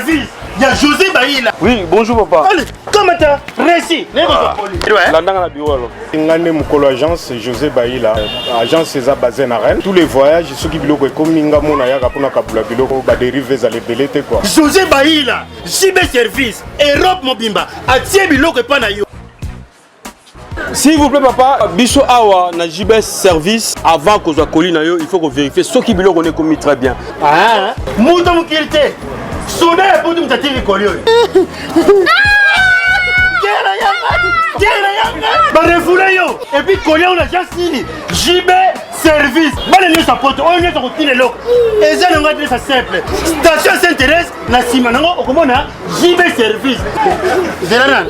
service. Il y a José Baïla. Oui, bonjour papa. Allez, comment t'as réussi? Landanga na bureau. Ngane mukolo agence José Baïla. Agence César basée à Rennes. Tous les voyages, ceux qui biloko comme ninga mona ya kapuna kabula biloko ba dérive za les belete quoi. José Baïla, JB Service, Europe Mobimba, atie biloko pa na yo. S'il vous plaît papa, biso awa na JB Service avant que soit colis na yo, il faut qu'on vérifie ceux qui biloko on est commis très bien. Ah, mundo mukirite. Soda ya putu mtatiri kolio. Ba refoula yo. Et puis kolio na jasini. JB Service. Ba le sa poto, on est ko tile loko. Eza na ngati sa simple. Station Saint-Thérèse na sima nango okomona JB Service. Zerana.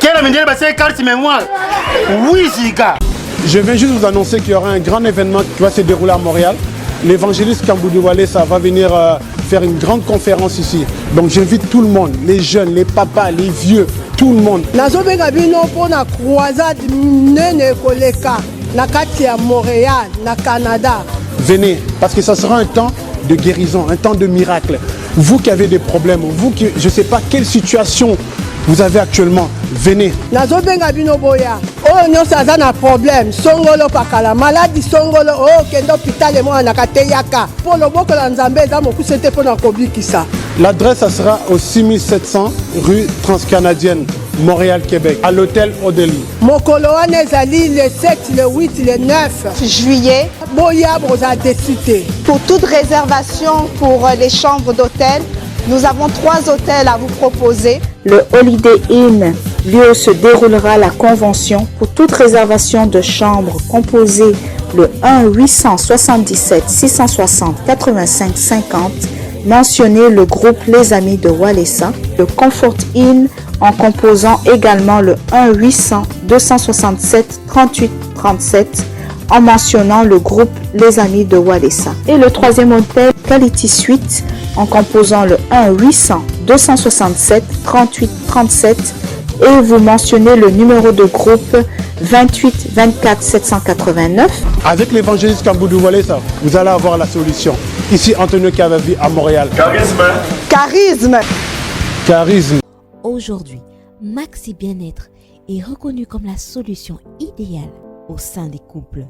Quelle manière de passer carte mémoire? Oui, Zika. Je viens juste vous annoncer qu'il y aura un grand événement qui va se dérouler à Montréal. L'évangéliste Kamboudu Walesa va venir faire une grande conférence ici. Donc j'invite tout le monde, les jeunes, les papas, les vieux, tout le monde. Nazobenga bino pona croisade nene koleka na kati ya Montréal, na Canada. Venez, parce que ça sera un temps de guérison, un temps de miracle. Vous qui avez des problèmes, vous qui, je ne sais pas quelle situation vous avez actuellement, venez. Nazobenga bino boya. Oh nyonso aza na problème, songolo pakala maladie songolo oh kendo hôpital mo na kateyaka. Pour le boko la nzambe za mokuse te pona kobikisa. L'adresse ça sera au 6700 rue Transcanadienne, Montréal, Québec, à l'hôtel Odeli. Mokolo wana ezali le 7, le 8, le 9 juillet. Boya broza décité. Pour toute réservation pour les chambres d'hôtel, nous avons 3 hôtels à vous proposer. Le Holiday Inn, lieu où se déroulera la convention. Pour toute réservation de chambre, composez le 1-877-660-85-50. Mentionnez le groupe Les Amis de Walesa. Le Comfort Inn en composant également le 1-800-267-38-37 en mentionnant le groupe Les Amis de Walesa. Et le 3e hôtel, Quality Suite, en composant le 1-800-267-38-37 et vous mentionnez le numéro de groupe 28 24 789. Avec l'évangéliste Kamboudu Walesa, vous allez avoir la solution. Ici, Antonio Cavavi à Montréal. Charisme. Charisme. Charisme. Aujourd'hui, Maxi Bien-être est reconnu comme la solution idéale au sein des couples.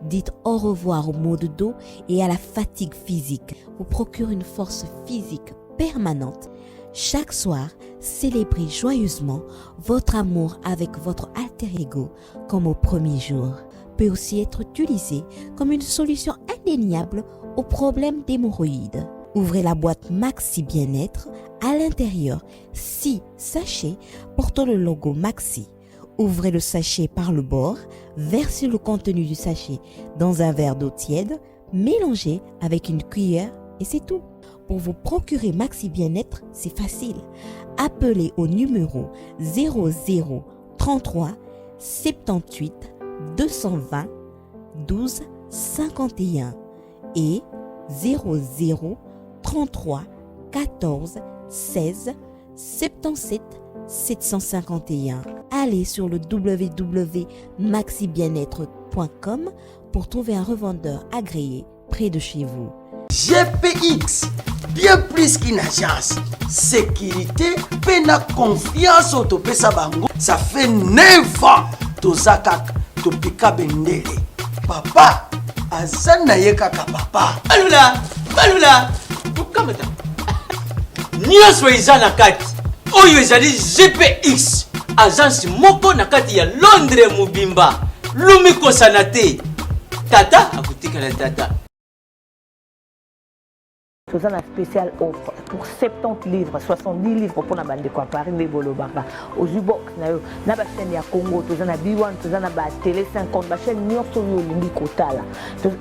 Dites au revoir au maux de dos et à la fatigue physique. Vous procure une force physique permanente. Chaque soir, célébrez joyeusement votre amour avec votre alter ego comme au premier jour. Peut aussi être utilisé comme une solution indéniable aux problèmes d'hémorroïdes. Ouvrez la boîte Maxi Bien-être. À l'intérieur, 6 sachets portant le logo Maxi. Ouvrez le sachet par le bord, versez le contenu du sachet dans un verre d'eau tiède, mélangez avec une cuillère et c'est tout. Pour vous procurer Maxi Bien-être, c'est facile. Appelez au numéro 00 33 78 220 12 51 et 00 33 14 16 77 751. Allez sur le www.maxibienêtre.com pour trouver un revendeur agréé près de chez vous. GPX, bien plus qu'une agence. Sécurité, peine confiance au topesa bango. Ça fait 9 ans. Tozaka, topika bendele. Papa, azana yekaka papa. Balula, balula. Tukamata. Nyoswa izana kati. Oyo ezali GPX. Agence moko na kati ya Londres mobimba. Lumi kosana te. Tata akutika la tata. Faisant la spéciale offre pour 70 livres, 70 livres pour la bande de Paris, les Bolobara. Aux U-Box, na ba chaîne ya Congo, tous na B1, tous na ba télé 50, ba chaîne New York sur Limbi Kotala.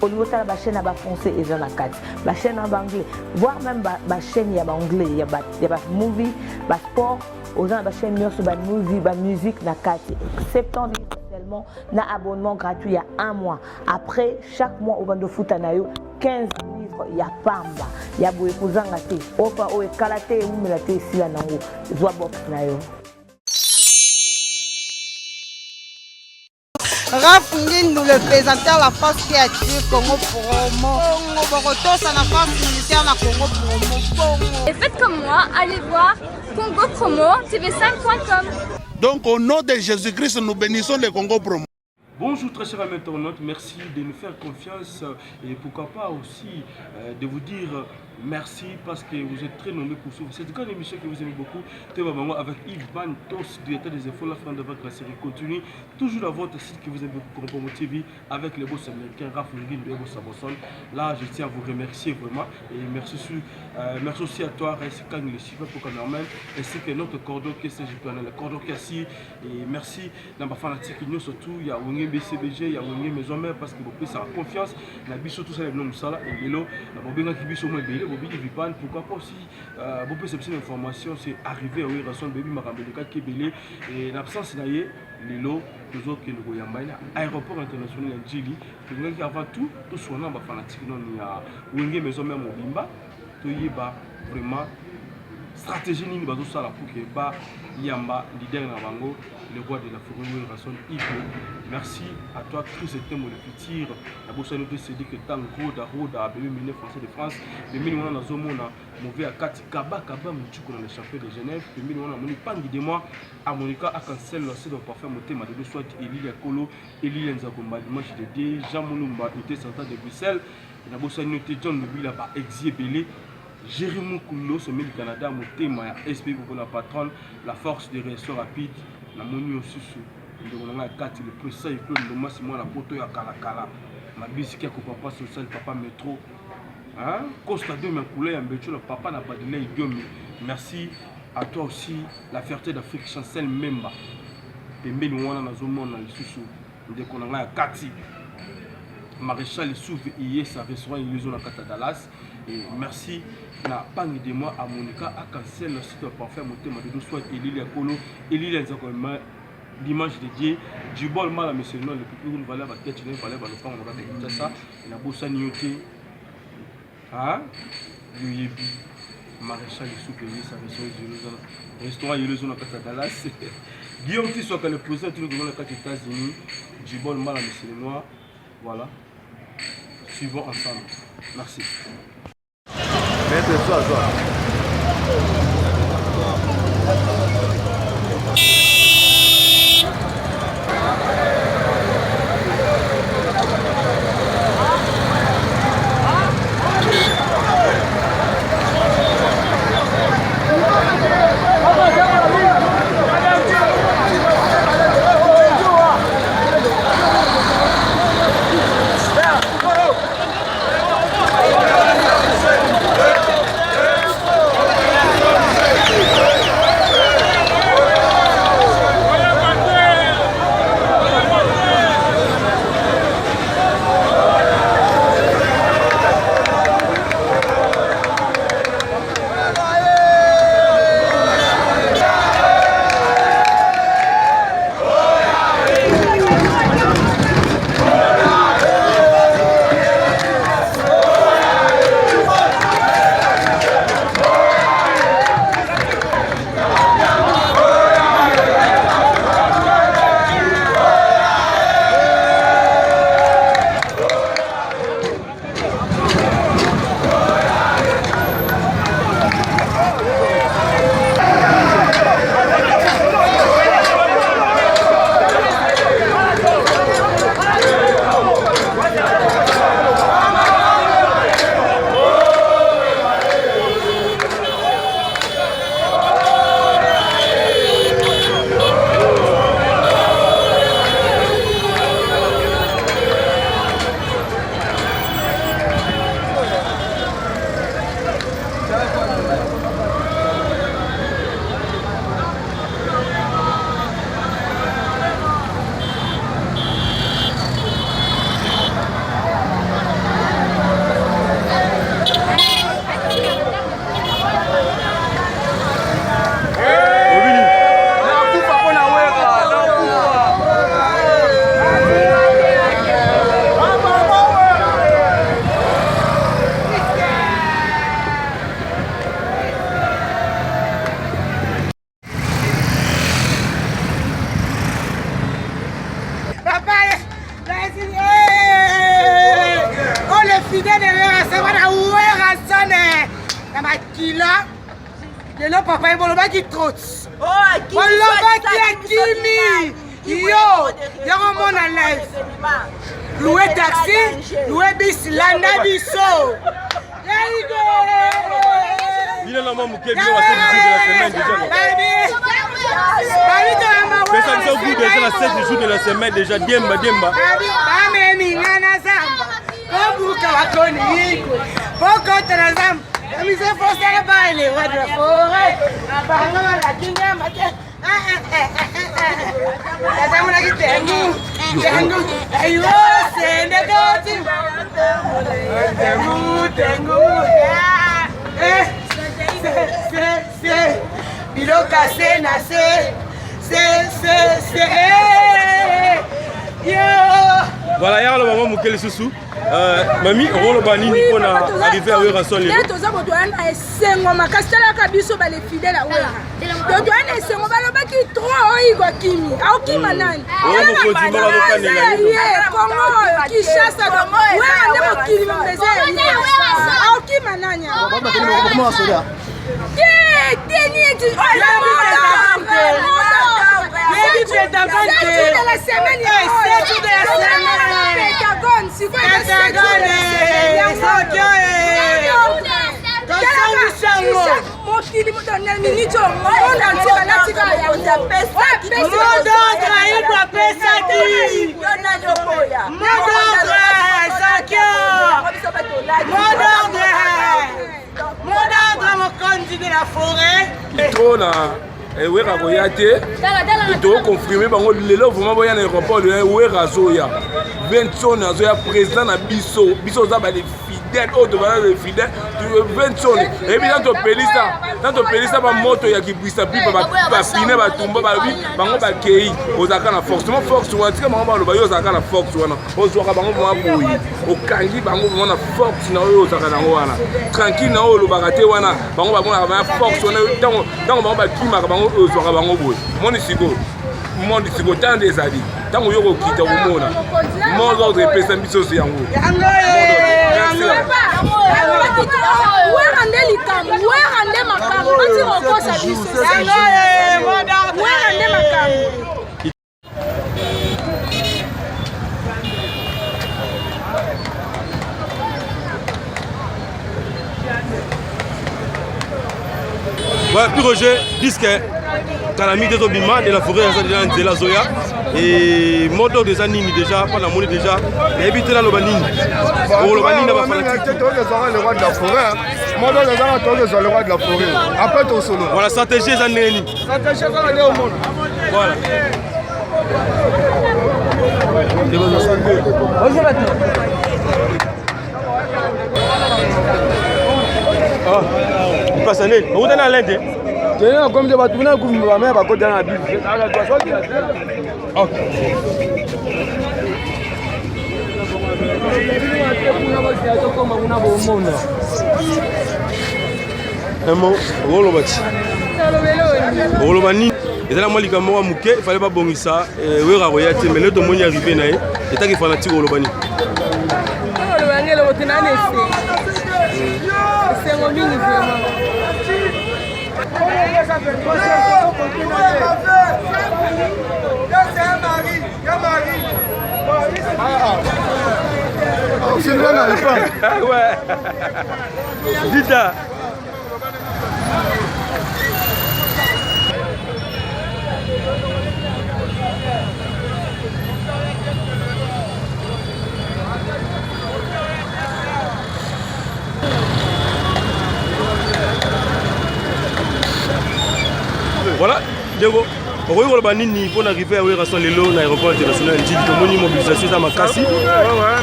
Au niveau de la chaîne à ba français et dans la 4. Ba chaîne en anglais, voire même ba chaîne ya ba anglais, il y a ba movie, ba sport, aux gens ba chaîne New York sur ba movie, ba musique na 4. 70 livres seulement, na abonnement gratuit il y a 1 mois. Après, chaque mois au bando foot anayo 15 livres, il y a Pamba. Il y a Boé Kouzanga te, Opa Oe Kalate, Oumelate, Sila Nango, Zoa Box Nayo. Raph Ngindu, le présentateur de la force créative Congo Promo. Borotos à la force militaire de Congo Promo. Et faites comme moi, allez voir Congo Promo, tv5.com. Donc au nom de Jésus-Christ, nous bénissons le Congo Promo. Bonjour très chers internautes, merci de nous faire confiance et pourquoi pas aussi de vous dire merci parce que vous êtes très nombreux pour suivre cette grande émission que vous aimez beaucoup. Avec Yves Bantos, directeur des infos, la fin de votre série continue. Toujours dans votre site que vous aimez beaucoup, Congo TV, avec les boss américains, Raph Ngindu et Boss Abosson. Là, je tiens à vous remercier vraiment et merci aussi à toi, Kang, le super pour Camerman, ainsi que notre cordon qui est le cordon Kassi. Et merci dans ma fanatique, nous surtout, il y a Wenge BCBG, il y a Wenge Maison Mère parce que vous pouvez avoir confiance. Il y a surtout ça, les noms Sala et Lelo, pourquoi pas aussi vous pouvez cette information, c'est arrivé à Ouirason, Baby Marambeleka qui est belé et l'absence d'ailleurs, Lelo, toujours que nous voyons aéroport international en Djili, puis avant tout soit dans ma fanatique, il y a Wenge Maison Mère Mobimba, tout y est vraiment. Stratégie ni bazo sala pour que ba yamba leader na bango le roi de la forêt Rason Ipo. Merci à toi tous ces thèmes de futur la bossa nous dit que tant roda bébé mine français de France le mine on a zomona mauvais à 4 kaba mutuko dans le champion de Genève le mine on a moni pangi de moi à Monica à cancel le site de parfait monter ma de soit Elie Kolo Elie Nzakomba dimanche de D Jean Moulumba était central de Bruxelles la bossa nous dit John Nobila ba exilé Jérémy Koulo, sommet du Canada, mon thème est SP pour la patronne, la force de réaction rapide, la monnaie aussi sur le 4, le précis, le maximum, la poteau à Kalakala, ma bisque qui a papa social, papa métro, hein, Costa de ma couleur, le papa n'a pas de lait, merci à toi aussi, la fierté d'Afrique, chancelle Memba, et Melouana, dans le monde, dans les sous-sous, dès qu'on a 4. Maréchal Souf hier sa restaurant Illusion à Catadalas et merci na pangi de moi à Monica à cancel le site parfait monter ma de soit Elie Kolo Elie Nzakomba dimanche dédié du bol mal à monsieur non le plus une valeur à tête une valeur à l'enfant on va faire ça et la bossa nioté hein Yuyebi Maréchal Souf hier sa restaurant Illusion à Catadalas Guillaume Tissot que le président de les États-Unis du bol mal à monsieur noir voilà. Suivons ensemble. Merci. Mettez-toi, toi. makila lelo papa bolobaki trots bolobaki akimi yo yango mona live louer taxi louer bis landa biso Il est là, mon bouquet, il est à 7 jours de la semaine déjà. Diemba, Diemba. Voilà, il y a le moment où il sous. Mamie, on va arriver à Werason. Il y a des gens qui Wera Royate, il doit confirmer que le vraiment voyant l'aéroport de Wera Zoya. 20 tonnes à Zoya président à Bisso. Bisso ça va les fidèles, autres va les fidèles. 20 tonnes. Et puis dans ton pays ça va moto ya qui brise plus va finir va tomber va lui va kei aux akana la force. Mon force on dit que maman va le bailler aux akana la force wana. On soit bango va boyi. Au kangi bango va na force na aux akana wana. Tranquille na o lo bagate wana. Bango va na force wana tant bango va kima bango aux soit bango boyi. Mon isigo tant des années. Tant que vous quittez au monde, mon ordre est pesé biso c'est yango. Voilà, puis Roger, disque Kalami des Obima de la forêt de la Zoya et moto des années déjà, pas la monnaie déjà, et éviter la Lobanine. Pour Lobanine, on va faire le roi de la forêt. Moto des années, le roi de la forêt. Après ton solo. Voilà, stratégie des années. Stratégie des années au monde. Voilà. Ah, il passe à l'aide. Vous êtes à l'aide. Comme je vais tourner, comme je vais mettre à côté de la bille. Ok. Un mot, Rolobati. Rolobani, et là, moi, il fallait pas bon ça. Wera Royate, mais le monde est arrivé. Et t'as qu'il fanatique Rolobani. C'est un mini vraiment. Sylvain n'arrive pas. Ouais. Dita. Voilà, Diego. Pour arriver à Werason Lelo, l'aéroport international, une mobilisation à Makassi. Ouais,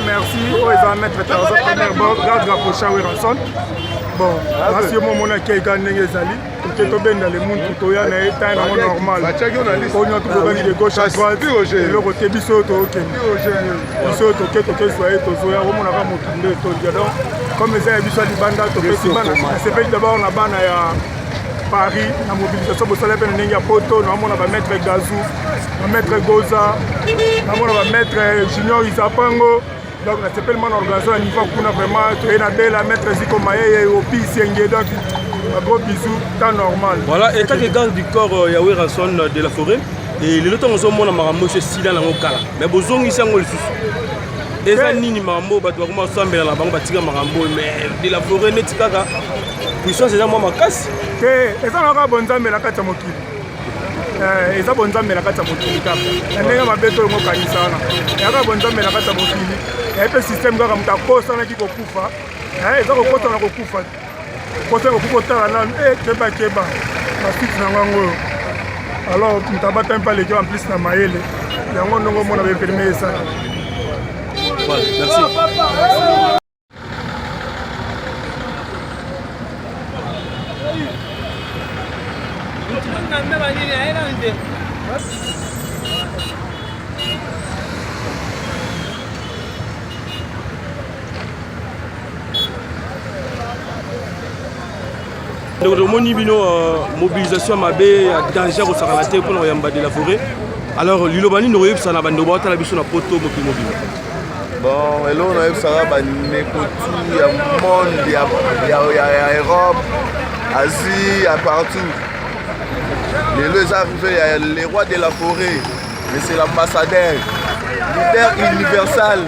merci. On va mettre la première bord, garde la prochaine Werason. Bon, merci au moment où il y a des zali. Pour que tu dans le monde, tout est normal. On a tout de gauche à droite. Et le côté biso, ok. Biso, ok, soyez tous. On a mon comme les amis, c'est fait d'abord on a ban Paris, la mobilisation pour cela, il y a Poto, on va mettre Gazou, on va mettre Goza, on va mettre Junior Isapango. Donc, c'est tellement organisé à niveau qu'on a vraiment créé la maître Ziko Maye et au Pi Sienge. Donc, Un gros bisou, temps normal. Voilà, et quand il garde du corps Yahweh Ranson de la forêt, et le temps où on a marambo chez Sila dans le Kala. Mais bon, ici on le sous. Et ça ni marambo, bah tu vas commencer à mettre la banque, bâtir marambo, mais de la forêt n'est pas là. Puissance c'est moi ma casse. Et ça on a bon temps mais la carte moki. Et ça bon temps mais la carte moki cap. Et n'est pas bête au mot kanisana. Et ça bon temps mais la carte moki. Et puis système gars comme ta poste on a qui kokufa. Et ça ko poste on a kokufa. Poste ko kufa na keba keba. La suite na ngango. Alors, tu n'as pas les gens en plus dans Maël. Il y a un monde où on avait permis ça. Voilà, merci. Donc, le monibino mobilisation mabé à danger au Saralaté pour nous yamba de la forêt. Alors, l'Ilobani nous réussit à la bande de boîte à la biche na poto mobile. Bon, et là on a eu ça va nécotu, il y a monde, il y a Europe, Asie, il y a partout. Les deux arrivés, il y a les rois de la forêt, mais c'est l'ambassadeur, leader universal.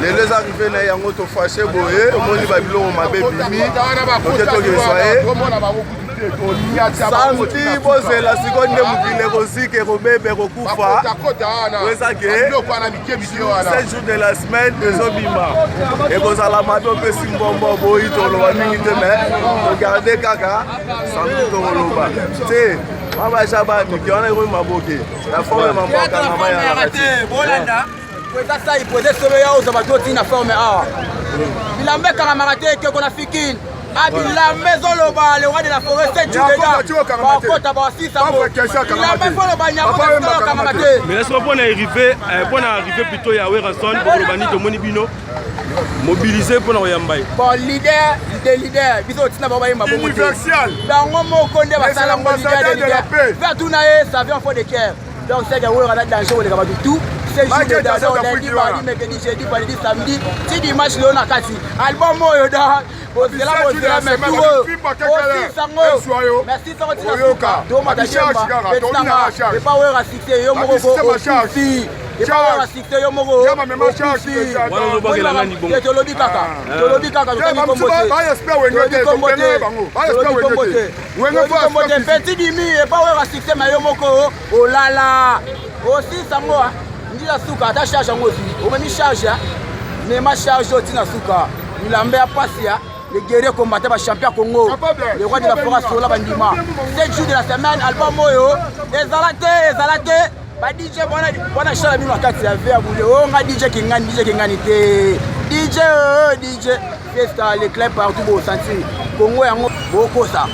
Les deux arrivés, il y a un autre fâché, on y va on m'a bébé, Santi, c'est la seconde de aussi que Robert Berokufa. C'est ça que 7 jours de la semaine, de Zobima. Et vous allez m'appeler Simbombo, Boito, Loamini, regardez Kaka, Santi Toloba. C'est Mama Chaba, qui en a eu ma bouquet. La forme est ma ça, il posait ce meilleur aux abattoirs qui n'a formé A. Il a mis Karamaraté qu'on a fikin. Ah, la maison le roi de la forêt, 7 jours mais laisse-moi pour arriver plutôt Yahweh Ranson pour le banni de Monibino mobilisé pour nous yambaye. Bon, leader, universel. Dans mon mot, on est la paix. Vers tout ça vient en fond de cœur. Donc, c'est qu'il y a un danger au Gabadou tout. C'est juste le lundi, mardi, mercredi, jeudi, vendredi, samedi. Si dimanche, le on a cassé. Album Moyoda. Merci, les guerriers combattants par champion Congo, les rois de la forêt sur la bandima. 7 jours de la semaine, album Moyo, Ezalate, DJ Bona Chala Bino Kati ya Vea Boule, on a DJ Kingani, DJ, Fiesta, les clubs partout au senti, Congo Yango, beaucoup ça.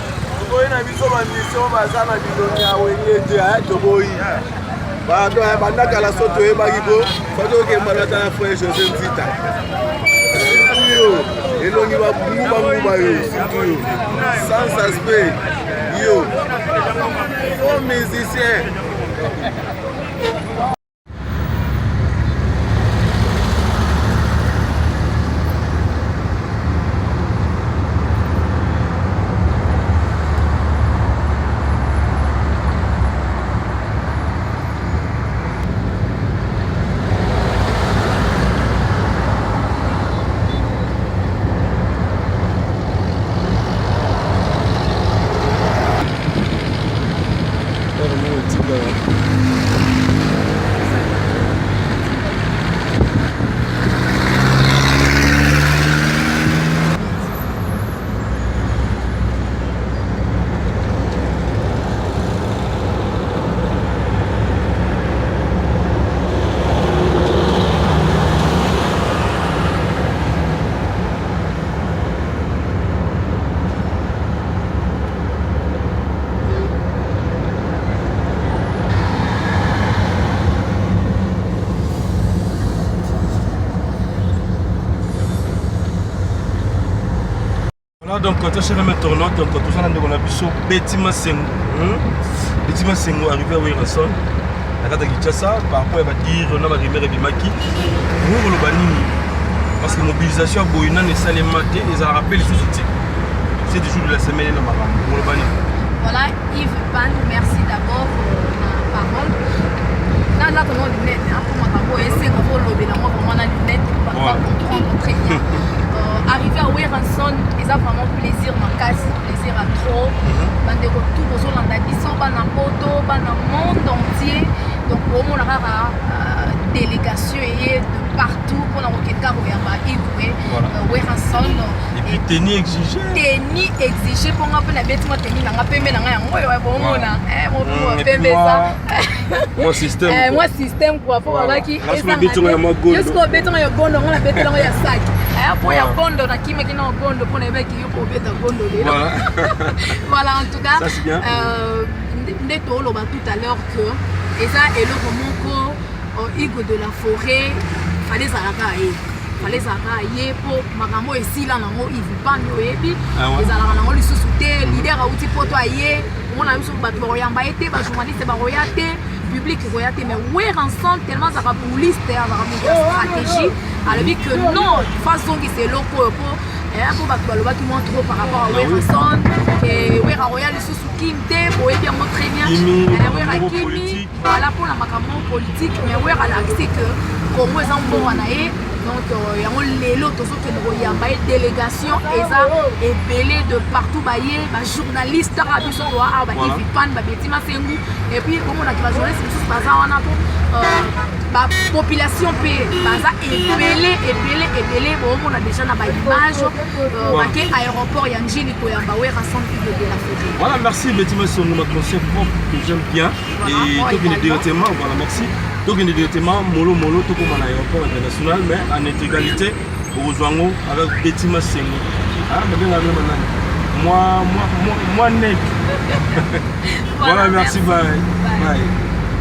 On a vu son ambition, Bazana Bidonia, Wenye, Toboy. Bandaka la soto et Bagibo, Fado que Malatana Frère José Mzita. Et l'on y va sans aspect, yo, faux musicien. Donc, quand tu as un tournant, donc tout ça, on a vu ce bâtiment Sengo arrivé à Wirason. La carte de Kinshasa, par rapport à dire, on a arrivé à Bimaki. Parce que la mobilisation à Boyuna n'est pas les matés, ils ont rappelé les sous-outils. c'est du jour de la semaine dans Makambo. Voilà, Yves Pan, merci d'abord pour la parole. Là, on a lunette, pour Makambo, et c'est qu'on va lever la main, on a lunette, on va comprendre très bien. Arriver à Weranson, ils ont vraiment plaisir, plaisir à trop. Bande tout aux Hollandais, ils sont dans le monde entier. Donc, on a une délégation de partout pour la roquette Weranson. Et puis, tenue exigée. Tenue exigée pour moi, la bête, moi, tenue, la pembe, moi, système. Moi, système, quoi. Pour voir qui. Là, je bête, on a mon gondo. Jusqu'au béton, il y a gondo, on a béton, il y a sac. Pour il y a gondo, on a qui met qui n'a gondo pour les mecs qui ont béton gondo. Voilà, en tout cas. Ça, c'est bien. Tout à l'heure que et ça et le moment que Hugo de la forêt fallait s'arrêter pour Makambo et si là nango il veut pas nous aider les ala nango li sous-souté leader a outil poto aye on a eu sur bato royamba été ba journaliste ba royate public royate mais ouais ensemble tellement ça va police ça va stratégie alors dit que non façon qui c'est loco pour bato baloba qui montre trop par rapport à Weranson et Wera Royal sous Kimte pour bien très bien Kimi voilà pour la Makambo politique mais Wera a accès que comme ils ont bon anaé donc il y a les lots tous qui nous yamba délégation et ça est belé de partout baillé ba journaliste arabi so wa ba Ivipan ba Betima Sengu et puis comme on a ba journaliste sous baza on a ba population pe baza est belé bon on a déjà na ba image baké aéroport Yanjili ko yamba Weranson de la forêt. Voilà, merci Betima Sengu notre conseil propre que j'aime bien et tout bien directement voilà merci. Donc directement molo tout comme à l'aéroport international mais en intégralité au Zwango avec Betima Sengu. Ah mais bien moi net. Voilà, merci bye.